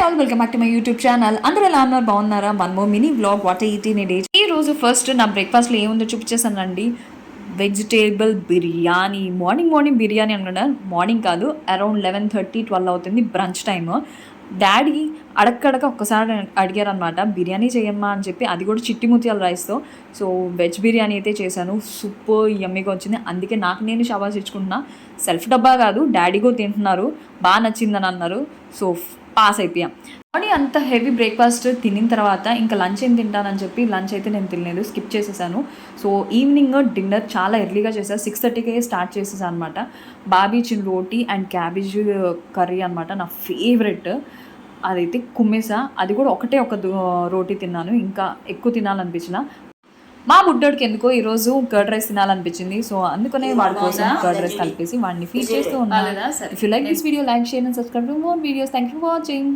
All welcome back to my YouTube channel. అందరూ ఎలా ఉన్నారు, బాగున్నారా? One more mini vlog what I eat in a day. ఈ రోజు ఫస్ట్ నా బ్రేక్ఫాస్ట్లో ఏముందో చూపించేసానండి. వెజిటేబుల్ బిర్యానీ. మార్నింగ్ బిర్యానీ అనుకున్నా, మార్నింగ్ కాదు, అరౌండ్ 11:30 12 అవుతుంది, బ్రంచ్ టైమ్. డాడీ అడక్కడక ఒక్కసారి అడిగారనమాట, బిర్యానీ చేయమ్మా అని చెప్పి, అది కూడా చిట్టి ముత్యాల రైస్తో. సో వెజ్ బిర్యానీ అయితే చేశాను, సూపర్ యమ్మీగా వచ్చింది. అందుకే నాకు నేను షాబాస్ ఇచ్చుకుంటున్నా. సెల్ఫ్ డబ్బా కాదు, డాడీ కూడా తింటున్నారు, బాగా నచ్చిందని అన్నారు. సో పాస్ అయిపోయాం. మార్నింగ్ అంత హెవీ బ్రేక్ఫాస్ట్ తినిన తర్వాత ఇంకా లంచ్ ఏం తింటానని చెప్పి లంచ్ అయితే నేను తినలేదు, స్కిప్ చేసేసాను. సో ఈవినింగ్ డిన్నర్ చాలా ఎర్లీగా చేశాను, 6:30కే స్టార్ట్ చేసేసాను అనమాట. బాబీ చిన్ రోటీ అండ్ క్యాబేజ్ కర్రీ అనమాట, నా ఫేవరెట్. అదైతే కుమ్మేసా, అది కూడా ఒక రోటీ తిన్నాను, ఇంకా ఎక్కువ తినాలనిపించిన. మా బుడ్డోడికి ఎందుకో ఈరోజు కర్డ్ రైస్ తినాలనిపించింది. సో అందుకనే వాడి కోసం కర్డ్ రైస్ కలిపేసి వాడిని ఫీడ్ చేస్తూ ఉన్నాను. If you like this video, like, share and subscribe to more videos. Thank you for watching.